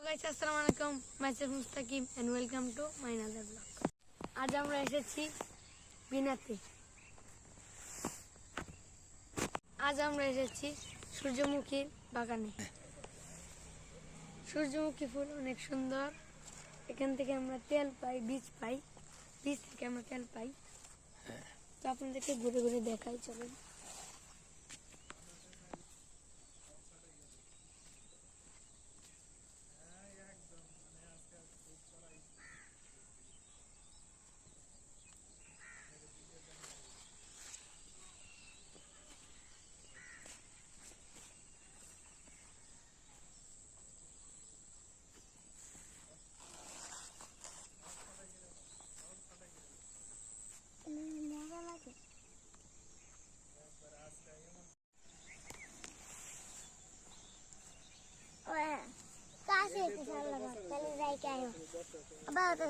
Guys আসসালামু আলাইকুম myself Mustakim and welcome to my another blog. আজ আমরা এসেছি বিনাতে। আজ আমরা এসেছি সূর্যমুখীর বাগানে। সূর্যমুখী ফুল অনেক সুন্দর। এখান থেকে আমরা তেল পাই, বীজ থেকে আমরা তেল পাই। তো আপনাদেরকে ঘুরে ঘুরে দেখাই, চলেন।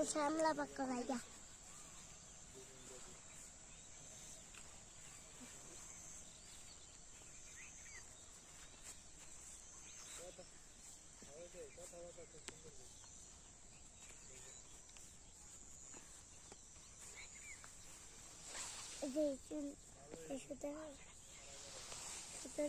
Samla pakai aja. Sudah